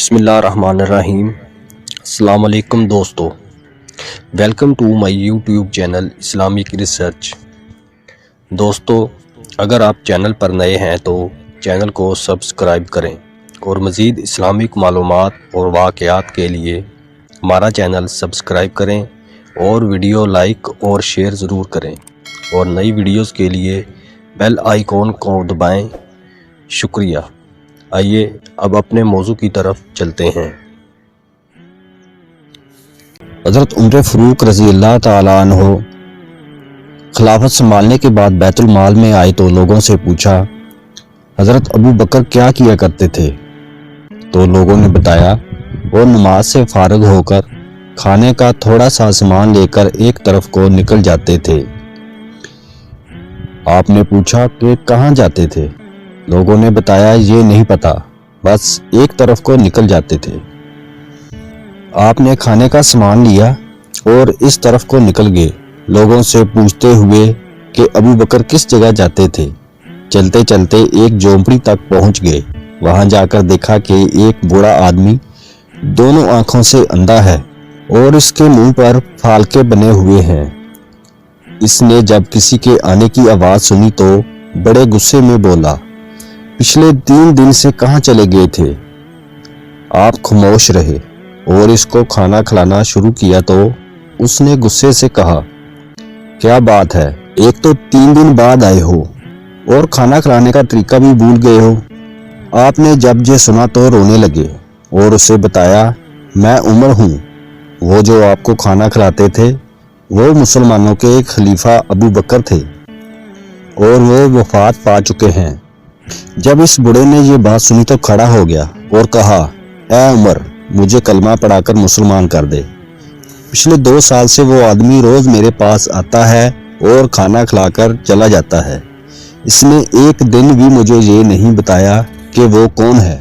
بسم اللہ الرحمن الرحیم۔ السلام علیکم دوستو، welcome to my YouTube channel Islamic research. دوستو، اگر آپ چینل پر نئے ہیں تو چینل کو سبسکرائب کریں اور مزید اسلامک معلومات اور واقعات کے لیے ہمارا چینل سبسکرائب کریں اور ویڈیو لائک اور شیئر ضرور کریں اور نئی ویڈیوز کے لیے بیل آئیکن کو دبائیں۔ شکریہ۔ آئیے اب اپنے موضوع کی طرف چلتے ہیں۔ حضرت عمر فاروق رضی اللہ تعالیٰ عنہ خلافت سنبھالنے کے بعد بیت المال میں آئے تو لوگوں سے پوچھا، حضرت ابو بکر کیا کیا کرتے تھے؟ تو لوگوں نے بتایا وہ نماز سے فارغ ہو کر کھانے کا تھوڑا سا سامان لے کر ایک طرف کو نکل جاتے تھے۔ آپ نے پوچھا کہ کہاں جاتے تھے؟ لوگوں نے بتایا یہ نہیں پتا، بس ایک طرف کو نکل جاتے تھے۔ آپ نے کھانے کا سامان لیا اور اس طرف کو نکل گئے، لوگوں سے پوچھتے ہوئے کہ ابو بکر کس جگہ جاتے تھے۔ چلتے چلتے ایک جھونپڑی تک پہنچ گئے، وہاں جا کر دیکھا کہ ایک بوڑھا آدمی دونوں آنکھوں سے اندھا ہے اور اس کے منہ پر پھالکے بنے ہوئے ہیں۔ اس نے جب کسی کے آنے کی آواز سنی تو بڑے غصے میں بولا، پچھلے 3 دن سے کہاں چلے گئے تھے؟ آپ خاموش رہے اور اس کو کھانا کھلانا شروع کیا تو اس نے غصے سے کہا، کیا بات ہے، ایک تو 3 دن بعد آئے ہو اور کھانا کھلانے کا طریقہ بھی بھول گئے ہو۔ آپ نے جب یہ سنا تو رونے لگے اور اسے بتایا، میں عمر ہوں، وہ جو آپ کو کھانا کھلاتے تھے وہ مسلمانوں کے ایک خلیفہ ابو بکر تھے اور وہ وفات پا چکے ہیں۔ جب اس بڑے نے یہ بات سنی تو کھڑا ہو گیا اور کہا، اے عمر، مجھے کلمہ پڑھا کر مسلمان کر دے۔ پچھلے 2 سال سے وہ آدمی روز میرے پاس آتا ہے اور کھانا کھلا کر چلا جاتا ہے، اس نے ایک دن بھی مجھے یہ نہیں بتایا کہ وہ کون ہے۔